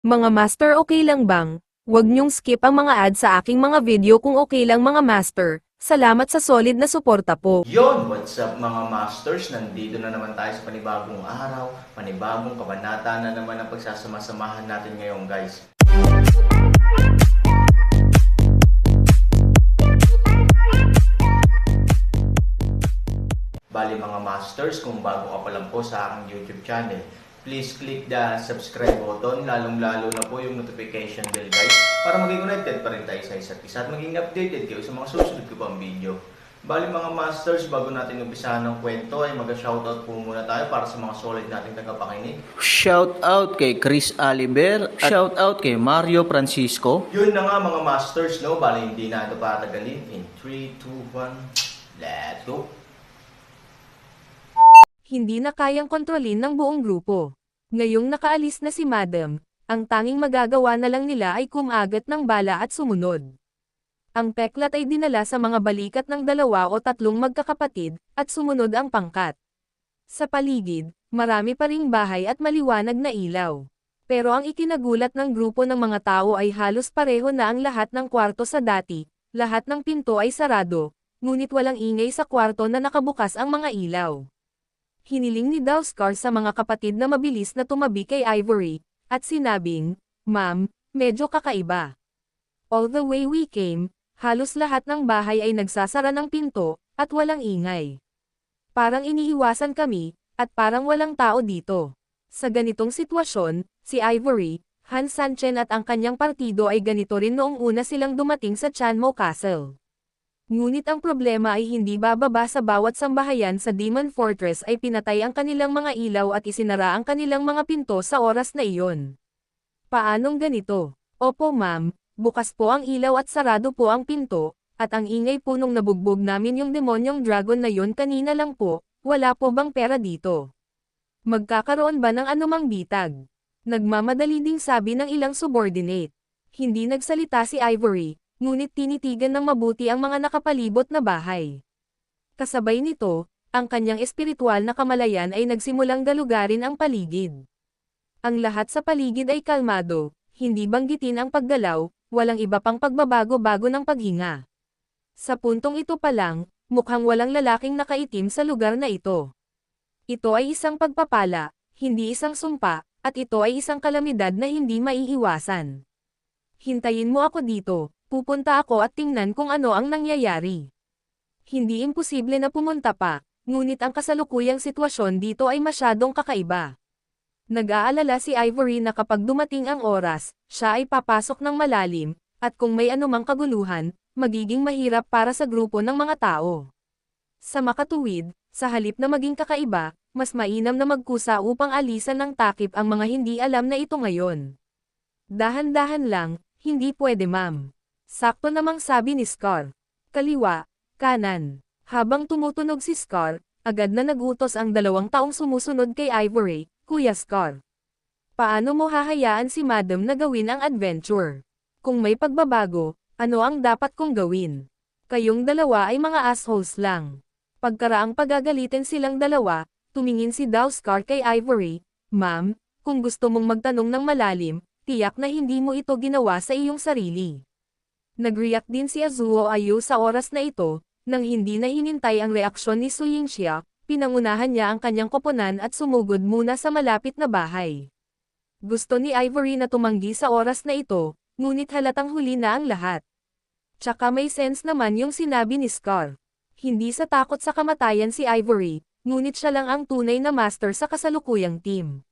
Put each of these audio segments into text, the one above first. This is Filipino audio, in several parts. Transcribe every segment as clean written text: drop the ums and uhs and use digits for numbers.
Mga master, okay lang bang? Huwag niyong skip ang mga ads sa aking mga video kung okay lang mga master. Salamat sa solid na suporta po. Yon, what's up mga masters? Nandito na naman tayo sa panibagong araw, panibagong kabanata na naman ang pagsasama-samahan natin ngayon guys. Bali mga masters, kung bago ka pa lang po sa aking YouTube channel, please click the subscribe button, lalong-lalo na po yung notification bell guys, para maging connected pa rin tayo sa isa't isa at maging updated kayo sa mga susunod ko pang video. Bali mga masters, bago natin umpisahan ng kwento ay mag-shoutout po muna tayo para sa mga solid nating tagapakinig. Shoutout kay Chris Aliber, shoutout kay Mario Francisco. Yun na nga mga masters, no? Bali hindi na ito patagalin. In 3, 2, 1, let's go! Hindi na kayang kontrolin ng buong grupo. Ngayong nakaalis na si Madam, ang tanging magagawa na lang nila ay kumagat ng bala at sumunod. Ang peklat ay dinala sa mga balikat ng 2 o 3 magkakapatid, at sumunod ang pangkat. Sa paligid, marami pa ring bahay at maliwanag na ilaw. Pero ang ikinagulat ng grupo ng mga tao ay halos pareho na ang lahat ng kwarto sa dati, lahat ng pinto ay sarado, ngunit walang ingay sa kwarto na nakabukas ang mga ilaw. Hiniling ni Dowskar sa mga kapatid na mabilis na tumabi kay Ivory, at sinabing, "Ma'am, medyo kakaiba. All the way we came, halos lahat ng bahay ay nagsasara ng pinto, at walang ingay. Parang iniiwasan kami, at parang walang tao dito." Sa ganitong sitwasyon, si Ivory, Han Sanchen at ang kanyang partido ay ganito rin noong una silang dumating sa Chanmo Castle. Ngunit ang problema ay hindi bababa sa bawat sambahayan sa Demon Fortress ay pinatay ang kanilang mga ilaw at isinara ang kanilang mga pinto sa oras na iyon. Paanong ganito? Opo ma'am, bukas po ang ilaw at sarado po ang pinto, at ang ingay po nung nabugbog namin yung demonyong dragon na yon kanina lang po, wala po bang pera dito? Magkakaroon ba ng anumang bitag? Nagmamadali ding sabi ng ilang subordinate. Hindi nagsalita si Ivory, ngunit tinitigan ng mabuti ang mga nakapalibot na bahay. Kasabay nito, ang kanyang espiritual na kamalayan ay nagsimulang galugarin ang paligid. Ang lahat sa paligid ay kalmado, hindi banggitin ang paggalaw, walang iba pang pagbabago-bago ng paghinga. Sa puntong ito pa lang, mukhang walang lalaking nakaitim sa lugar na ito. Ito ay isang pagpapala, hindi isang sumpa, at ito ay isang kalamidad na hindi maiiwasan. Hintayin mo ako dito. Pupunta ako at tingnan kung ano ang nangyayari. Hindi imposible na pumunta pa, ngunit ang kasalukuyang sitwasyon dito ay masyadong kakaiba. Nag-aalala si Ivory na kapag dumating ang oras, siya ay papasok ng malalim, at kung may anumang kaguluhan, magiging mahirap para sa grupo ng mga tao. Sa makatuwid, sa halip na maging kakaiba, mas mainam na magkusa upang alisan ng takip ang mga hindi alam na ito ngayon. Dahan-dahan lang, hindi pwede ma'am. Sakto namang sabi ni Scar. Kaliwa, kanan. Habang tumutunog si Scar, agad na nagutos ang 2 taong sumusunod kay Ivory, Kuya Scar. Paano mo hahayaan si Madam na gawin ang adventure? Kung may pagbabago, ano ang dapat kong gawin? Kayong 2 ay mga assholes lang. Pagkaraang pagagalitin silang 2, tumingin si Dowskar kay Ivory, "Ma'am, kung gusto mong magtanong ng malalim, tiyak na hindi mo ito ginawa sa iyong sarili." Nag-react din si Azuo Ayu sa oras na ito, nang hindi na hinintay ang reaksyon ni Su Yingxia, pinangunahan niya ang kanyang koponan at sumugod muna sa malapit na bahay. Gusto ni Ivory na tumanggi sa oras na ito, ngunit halatang huli na ang lahat. Tsaka may sense naman yung sinabi ni Scar. Hindi sa takot sa kamatayan si Ivory, ngunit siya lang ang tunay na master sa kasalukuyang team.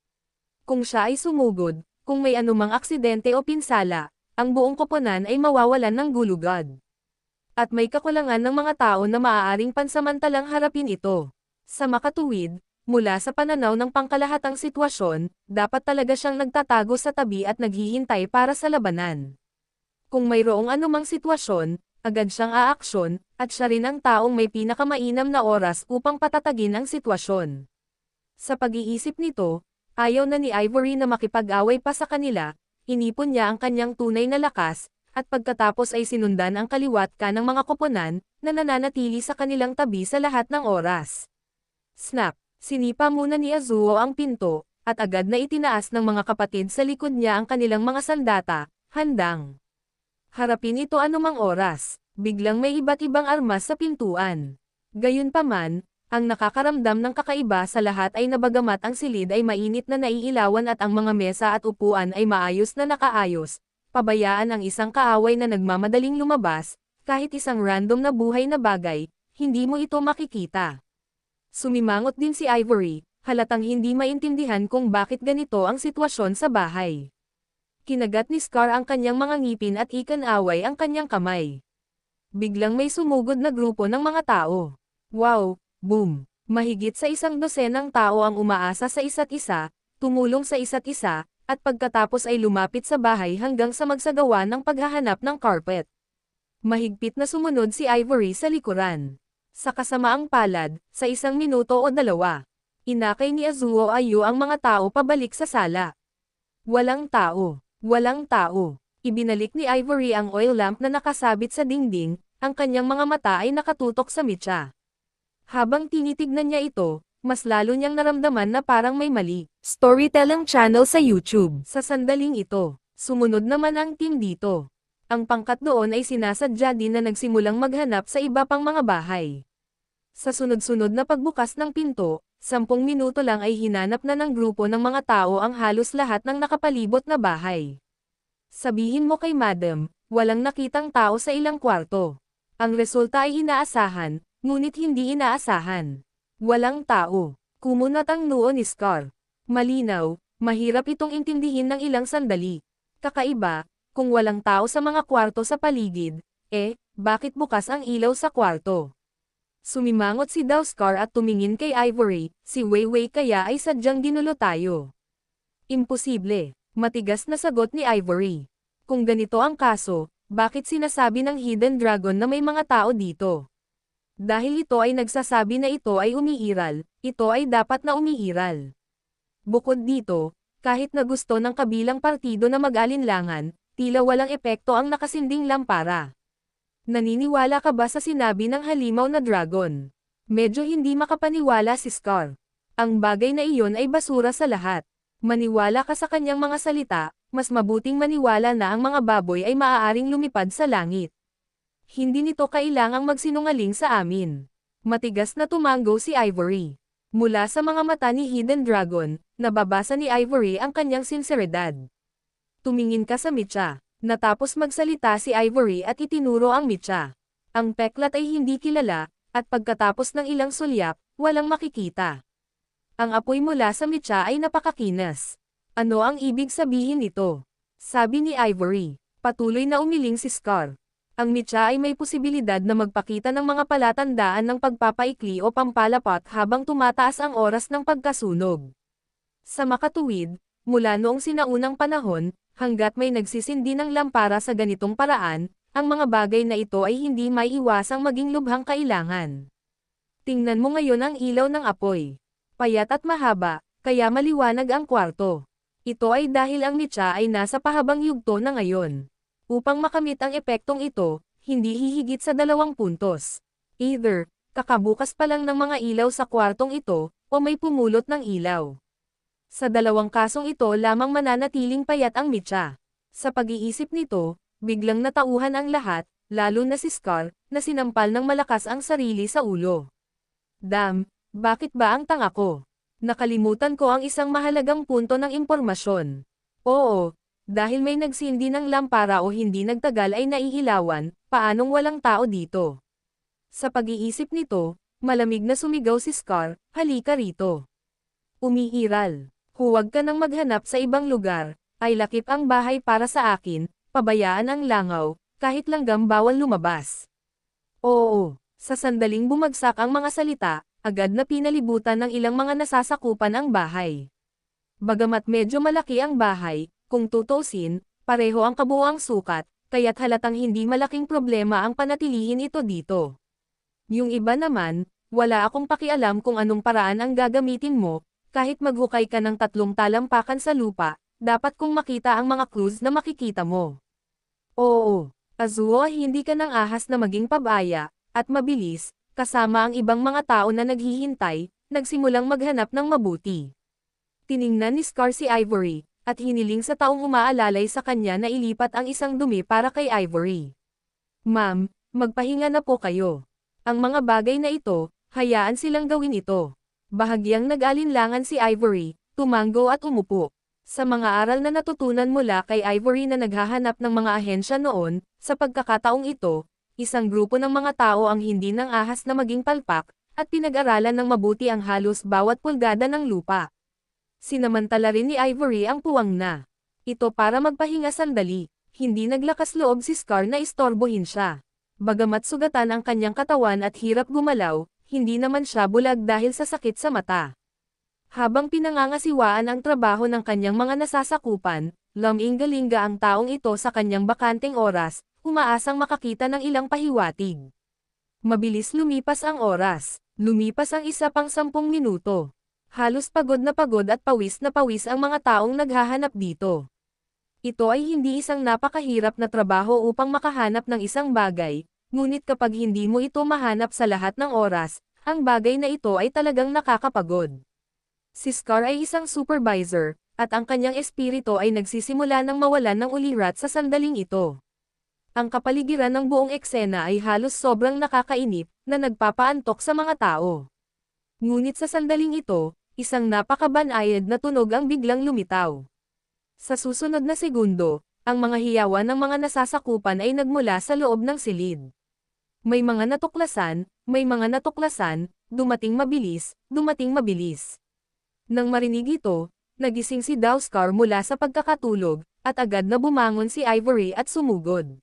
Kung siya ay sumugod, kung may anumang aksidente o pinsala, ang buong koponan ay mawawalan ng gulugad. At may kakulangan ng mga tao na maaaring pansamantalang harapin ito. Sa makatuwid, mula sa pananaw ng pangkalahatang sitwasyon, dapat talaga siyang nagtatago sa tabi at naghihintay para sa labanan. Kung mayroong anumang sitwasyon, agad siyang aaksyon, at siya rin ang taong may pinakamainam na oras upang patatagin ang sitwasyon. Sa pag-iisip nito, ayaw na ni Ivory na makipag-away pa sa kanila. Inipon niya ang kanyang tunay na lakas, at pagkatapos ay sinundan ang kaliwat ka ng mga koponan, na nananatili sa kanilang tabi sa lahat ng oras. Snap! Sinipa muna ni Azuo ang pinto, at agad na itinaas ng mga kapatid sa likod niya ang kanilang mga sandata, handang harapin ito anumang oras. Biglang may iba't ibang armas sa pintuan. Gayunpaman, ang nakakaramdam ng kakaiba sa lahat ay nabagamat ang silid ay mainit na naiilawan at ang mga mesa at upuan ay maayos na nakaayos, pabayaan ang isang kaaway na nagmamadaling lumabas, kahit isang random na buhay na bagay, hindi mo ito makikita. Sumimangot din si Ivory, halatang hindi maintindihan kung bakit ganito ang sitwasyon sa bahay. Kinagat ni Scar ang kanyang mga ngipin at ikan-away ang kanyang kamay. Biglang may sumugod na grupo ng mga tao. Wow! Boom! Mahigit sa 100 tao ang umaasa sa isa't isa, tumulong sa isa't isa, at pagkatapos ay lumapit sa bahay hanggang sa magsagawa ng paghahanap ng carpet. Mahigpit na sumunod si Ivory sa likuran. Sa kasamaang palad, sa 1 minuto o 2, inakay ni Azuo Ayu ang mga tao pabalik sa sala. Walang tao. Walang tao. Ibinalik ni Ivory ang oil lamp na nakasabit sa dingding, ang kanyang mga mata ay nakatutok sa Micha. Habang tinitignan niya ito, mas lalo niyang naramdaman na parang may mali. Storytelling channel sa YouTube. Sa sandaling ito, sumunod naman ang team dito. Ang pangkat doon ay sinasadya din na nagsimulang maghanap sa iba pang mga bahay. Sa sunod-sunod na pagbukas ng pinto, 10 minuto lang ay hinanap na ng grupo ng mga tao ang halos lahat ng nakapalibot na bahay. Sabihin mo kay Madam, walang nakitang tao sa ilang kwarto. Ang resulta ay inaasahan, ngunit hindi inaasahan. Walang tao. Kumunat ang noo ni Scar. Malinaw, mahirap itong intindihin ng ilang sandali. Kakaiba, kung walang tao sa mga kwarto sa paligid, bakit bukas ang ilaw sa kwarto? Sumimangot si Scar at tumingin kay Ivory, si Weiwei kaya ay sadyang ginulo tayo. Imposible. Matigas na sagot ni Ivory. Kung ganito ang kaso, bakit sinasabi ng Hidden Dragon na may mga tao dito? Dahil ito ay nagsasabi na ito ay umiiral, ito ay dapat na umiiral. Bukod dito, kahit na gusto ng kabilang partido na mag-alinlangan, tila walang epekto ang nakasinding lampara. Naniniwala ka ba sa sinabi ng halimaw na dragon? Medyo hindi makapaniwala si Scar. Ang bagay na iyon ay basura sa lahat. Maniwala ka sa kanyang mga salita, mas mabuting maniwala na ang mga baboy ay maaaring lumipad sa langit. Hindi nito kailangang magsinungaling sa amin. Matigas na tumango si Ivory. Mula sa mga mata ni Hidden Dragon, nababasa ni Ivory ang kanyang sinseridad. Tumingin ka sa Micha. Natapos magsalita si Ivory at itinuro ang Micha. Ang peklat ay hindi kilala, at pagkatapos ng ilang sulyap, walang makikita. Ang apoy mula sa Micha ay napakakinas. Ano ang ibig sabihin nito? Sabi ni Ivory. Patuloy na umiling si Scar. Ang Micha ay may posibilidad na magpakita ng mga palatandaan ng pagpapaikli o pampalapot habang tumataas ang oras ng pagkasunog. Sa makatuwid, mula noong sinaunang panahon, hanggat may nagsisindi ng lampara sa ganitong paraan, ang mga bagay na ito ay hindi maiiwasang maging lubhang kailangan. Tingnan mo ngayon ang ilaw ng apoy. Payat at mahaba, kaya maliwanag ang kwarto. Ito ay dahil ang Micha ay nasa pahabang yugto na ngayon. Upang makamit ang epektong ito, hindi hihigit sa 2 puntos. Either, kakabukas pa lang ng mga ilaw sa kwartong ito, o may pumulot ng ilaw. Sa 2 kasong ito lamang mananatiling payat ang Micha. Sa pag-iisip nito, biglang natauhan ang lahat, lalo na si Scar, na sinampal ng malakas ang sarili sa ulo. Damn! Bakit ba ang tanga ko? Nakalimutan ko ang isang mahalagang punto ng impormasyon. Oo, dahil may nagsindi ng lampara o hindi nagtagal ay naiilawan, paanong walang tao dito? Sa pag-iisip nito, malamig na sumigaw si Scar, halika rito. Umiiral. Huwag ka nang maghanap sa ibang lugar, ay lakip ang bahay para sa akin, pabayaan ang langaw, kahit langgam bawal lumabas. Oo, sa sandaling bumagsak ang mga salita, agad na pinalibutan ng ilang mga nasasakupan ang bahay. Bagamat medyo malaki ang bahay, kung tutusin, pareho ang kabuuang sukat, kaya't halatang hindi malaking problema ang panatilihin ito dito. Yung iba naman, wala akong pakialam kung anong paraan ang gagamitin mo, kahit maghukay ka ng 3 talampakan sa lupa, dapat kong makita ang mga clues na makikita mo. Oo, Azuo, hindi ka nang ahas na maging pabaya, at mabilis, kasama ang ibang mga tao na naghihintay, nagsimulang maghanap ng mabuti. Tiningnan ni Scar si Ivory, at hiniling sa taong umaalalay sa kanya na ilipat ang isang dumi para kay Ivory. Ma'am, magpahinga na po kayo. Ang mga bagay na ito, hayaan silang gawin ito. Bahagyang nag-alinlangan si Ivory, tumango at umupo. Sa mga aral na natutunan mula kay Ivory na naghahanap ng mga ahensya noon, sa pagkakataong ito, isang grupo ng mga tao ang hindi nang ahas na maging palpak, at pinag-aralan ng mabuti ang halos bawat pulgada ng lupa. Sinamantala rin ni Ivory ang puwang na. Ito para magpahinga sandali, hindi naglakas loob si Scar na istorbohin siya. Bagamat sugatan ang kanyang katawan at hirap gumalaw, hindi naman siya bulag dahil sa sakit sa mata. Habang pinangangasiwaan ang trabaho ng kanyang mga nasasakupan, lumingalinga ang taong ito sa kanyang bakanteng oras, umaasang makakita ng ilang pahiwatig. Mabilis lumipas ang oras, lumipas ang isa pang 10 minuto. Halos pagod na pagod at pawis na pawis ang mga taong naghahanap dito. Ito ay hindi isang napakahirap na trabaho upang makahanap ng isang bagay, ngunit kapag hindi mo ito mahanap sa lahat ng oras, ang bagay na ito ay talagang nakakapagod. Si Scar ay isang supervisor, at ang kanyang espiritu ay nagsisimula ng mawalan ng ulirat sa sandaling ito. Ang kapaligiran ng buong eksena ay halos sobrang nakakainip, na nagpapaantok sa mga tao. Ngunit sa sandaling ito, isang napakabanayad na tunog ang biglang lumitaw. Sa susunod na segundo, ang mga hiyawan ng mga nasasakupan ay nagmula sa loob ng silid. May mga natuklasan, dumating mabilis. Nang marinig ito, nagising si Scar mula sa pagkakatulog, at agad na bumangon si Ivory at sumugod.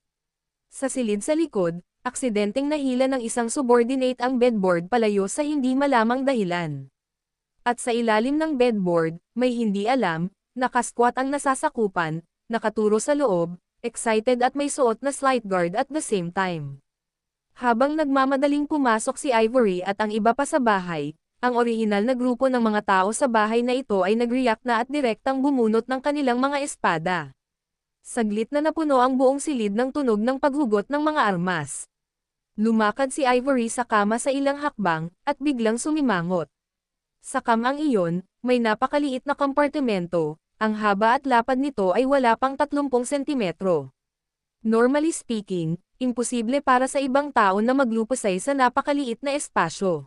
Sa silid sa likod, aksidenteng nahila ng isang subordinate ang bedboard palayo sa hindi malamang dahilan. At sa ilalim ng bedboard, may hindi alam, nakasquat ang nasasakupan, nakaturo sa loob, excited at may suot na slight guard at the same time. Habang nagmamadaling pumasok si Ivory at ang iba pa sa bahay, ang orihinal na grupo ng mga tao sa bahay na ito ay nag-react na at direktang bumunot ng kanilang mga espada. Saglit na napuno ang buong silid ng tunog ng paghugot ng mga armas. Lumakad si Ivory sa kama sa ilang hakbang, at biglang sumimangot. Sa kamang iyon, may napakaliit na kompartimento, ang haba at lapad nito ay wala pang 30 sentimetro. Normally speaking, imposible para sa ibang tao na maglupasay sa napakaliit na espasyo.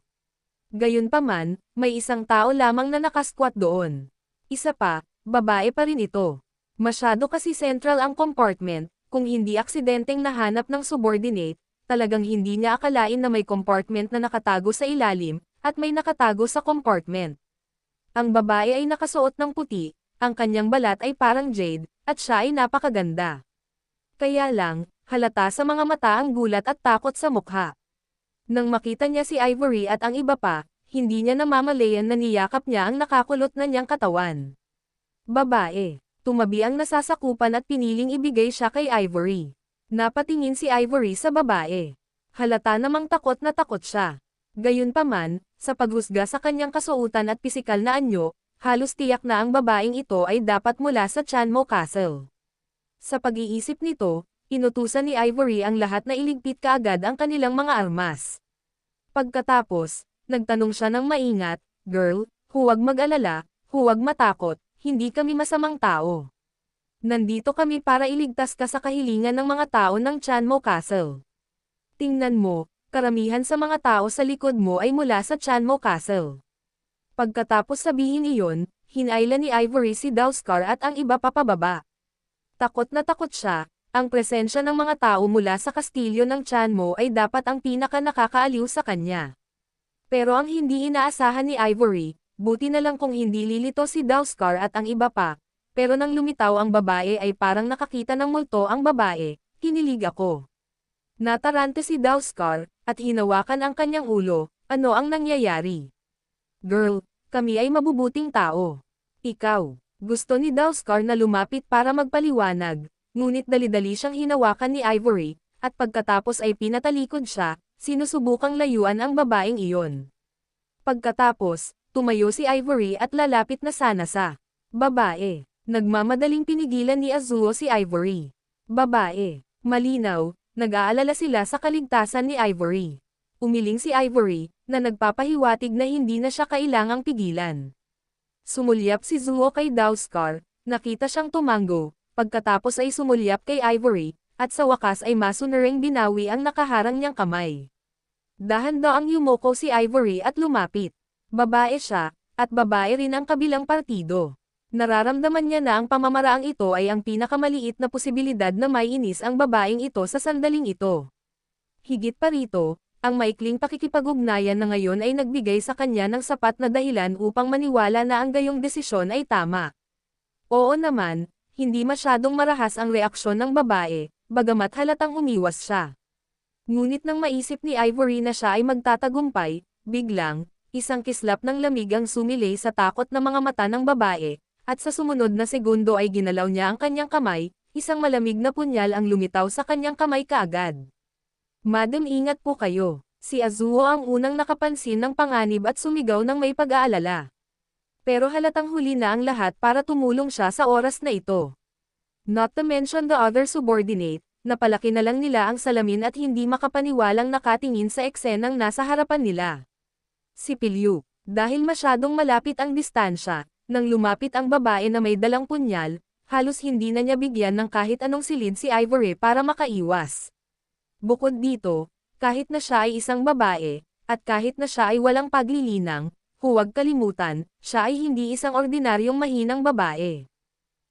Gayunpaman, may isang tao lamang na nakasquat doon. Isa pa, babae pa rin ito. Masyado kasi central ang compartment, kung hindi aksidenteng nahanap ng subordinate, talagang hindi niya akalain na may compartment na nakatago sa ilalim, at may nakatago sa compartment. Ang babae ay nakasuot ng puti, ang kanyang balat ay parang jade, at siya ay napakaganda. Kaya lang, halata sa mga mata ang gulat at takot sa mukha. Nang makita niya si Ivory at ang iba pa, hindi niya namamalayan na niyakap niya ang nakakulot na niyang katawan. Babae. Tumabi ang nasasakupan at piniling ibigay siya kay Ivory. Napatingin si Ivory sa babae. Halata namang takot na takot siya. Gayunpaman, sa paghusga sa kanyang kasuotan at pisikal na anyo, halos tiyak na ang babaeng ito ay dapat mula sa Chanmo Castle. Sa pag-iisip nito, inutusan ni Ivory ang lahat na iligpit kaagad ang kanilang mga armas. Pagkatapos, nagtanong siya ng maingat, "Girl, huwag mag-alala, huwag matakot, hindi kami masamang tao. Nandito kami para iligtas ka sa kahilingan ng mga tao ng Chanmo Castle. Tingnan mo, karamihan sa mga tao sa likod mo ay mula sa Chanmo Castle." Pagkatapos sabihin iyon, hinayla ni Ivory si Scar at ang iba pa pababa. Takot na takot siya. Ang presensya ng mga tao mula sa kastilyo ng Chanmo ay dapat ang pinaka-nakakaaliw sa kanya. Pero ang hindi inaasahan ni Ivory, buti na lang kung hindi lilito si Scar at ang iba pa, pero nang lumitaw ang babae ay parang nakakita ng multo ang babae, kinilig ako. Natarante si Scar, at hinawakan ang kanyang ulo, "Ano ang nangyayari?" "Girl, kami ay mabubuting tao. Ikaw." Gusto ni Scar na lumapit para magpaliwanag. Ngunit dali-dali siyang hinawakan ni Ivory, at pagkatapos ay pinatalikod siya, sinusubukang layuan ang babaeng iyon. Pagkatapos, tumayo si Ivory at lalapit na sana sa babae. Nagmamadaling pinigilan ni Azuo si Ivory. Babae. Malinaw, nag-aalala sila sa kaligtasan ni Ivory. Umiling si Ivory, na nagpapahiwatig na hindi na siya kailangang pigilan. Sumulyap si Zuo kay Daoskar, nakita siyang tumango, pagkatapos ay sumulyap kay Ivory, at sa wakas ay masunuring binawi ang nakaharang niyang kamay. Dahan-daang yumoko si Ivory at lumapit. Babae siya, at babae rin ang kabilang partido. Nararamdaman niya na ang pamamaraang ito ay ang pinakamaliit na posibilidad na maiinis ang babaeng ito sa sandaling ito. Higit pa rito, ang maikling pakikipag-ugnayan na ngayon ay nagbigay sa kanya ng sapat na dahilan upang maniwala na ang gayong desisyon ay tama. Oo naman, hindi masyadong marahas ang reaksyon ng babae, bagamat halatang umiwas siya. Ngunit nang maisip ni Ivory na siya ay magtatagumpay, biglang, isang kislap ng lamig ang sumilay sa takot na mga mata ng babae, at sa sumunod na segundo ay ginalaw niya ang kanyang kamay, isang malamig na punyal ang lumitaw sa kanyang kamay kaagad. Madam, ingat po kayo. Si Azuo ang unang nakapansin ng panganib at sumigaw ng may pag-aalala. Pero halatang huli na ang lahat para tumulong siya sa oras na ito. Not to mention the other subordinate, napalaki na lang nila ang salamin at hindi makapaniwalang nakatingin sa eksenang nasa harapan nila. Si Pilyu, dahil masyadong malapit ang distansya, nang lumapit ang babae na may dalang punyal, halos hindi na niya bigyan ng kahit anong silid si Ivory para makaiwas. Bukod dito, kahit na siya ay isang babae, at kahit na siya ay walang paglilinang, huwag kalimutan, siya ay hindi isang ordinaryong mahinang babae.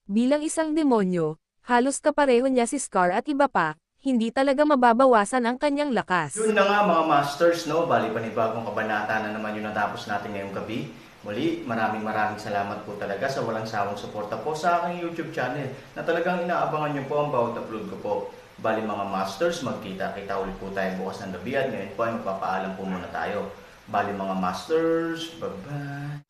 Bilang isang demonyo, halos kapareho niya si Scar at iba pa, hindi talaga mababawasan ang kanyang lakas. Yun na nga mga masters, no? Bali panibagong kabanata na naman yung natapos natin ngayong gabi. Muli, maraming salamat po talaga sa walang sawang suporta po sa aking YouTube channel na talagang inaabangan nyo po ang bawat upload ko po. Bali mga masters, magkita-kita ulit po tayo bukas ng gabi at ngayon po ay magpapaalam po muna tayo. Bali mga masters, bye-bye!